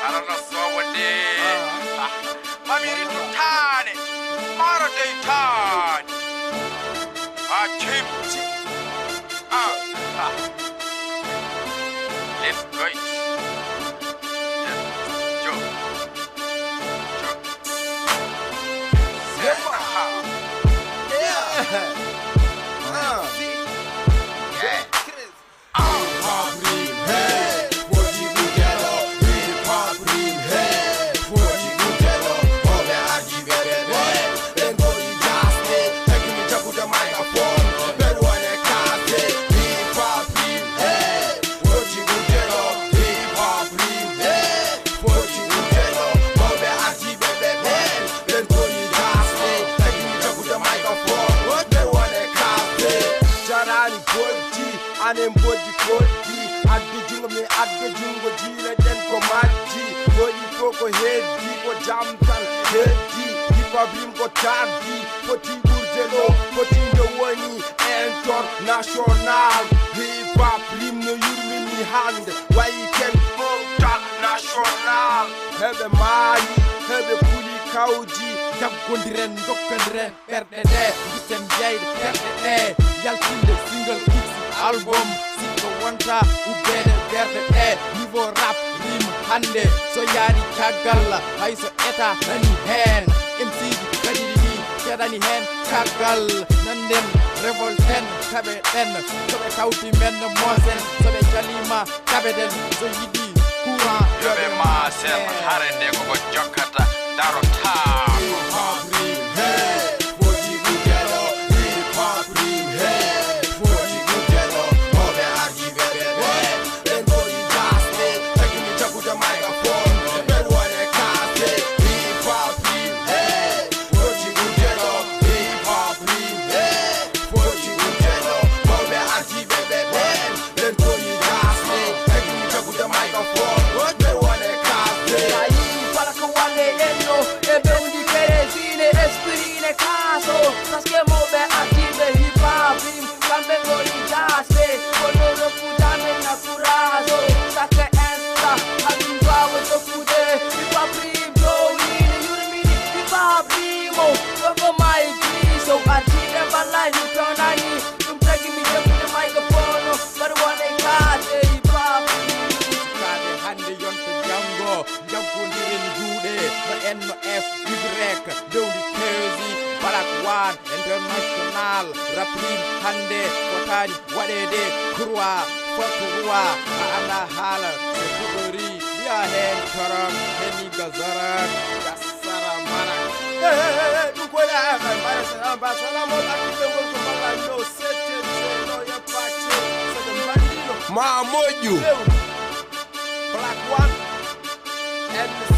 arana sowade mamiri tutane mara dei tani chimchi let's go anem bodi kodi addu jungo mi addu jungo jile den ko majji bodi foko heddi ko jamtan heddi hipabrim ko tardi foti burjeno foti ndo woni international hip hop rim no yurmini hande way ken montal national hebe mali hebe kuli kawji jaggondiren dokkandiren berde de gitten jeyde berde de yaltinde single album sikko wonta ubbede berde ɗe niveau rap rim hande so yaari caggal hayso eta nani hen MC kadi ɗiɗi keɗani hen caggal nanden révolten kaɓe ɗen soɓe kawti men mosen soɓe calima kaɓe den so yiɗi courant yoɓe masen hare nde koko jokkata darota international rapid hande fotani waɗede kurwa fotoruwa anda hala fudori biya hen toron heni gazaran gasara mana ɗum koyɗa kay mara sana ba sona mo akite ngol ko mala no sete no ya pace sede bandino ma moƴƴu black one and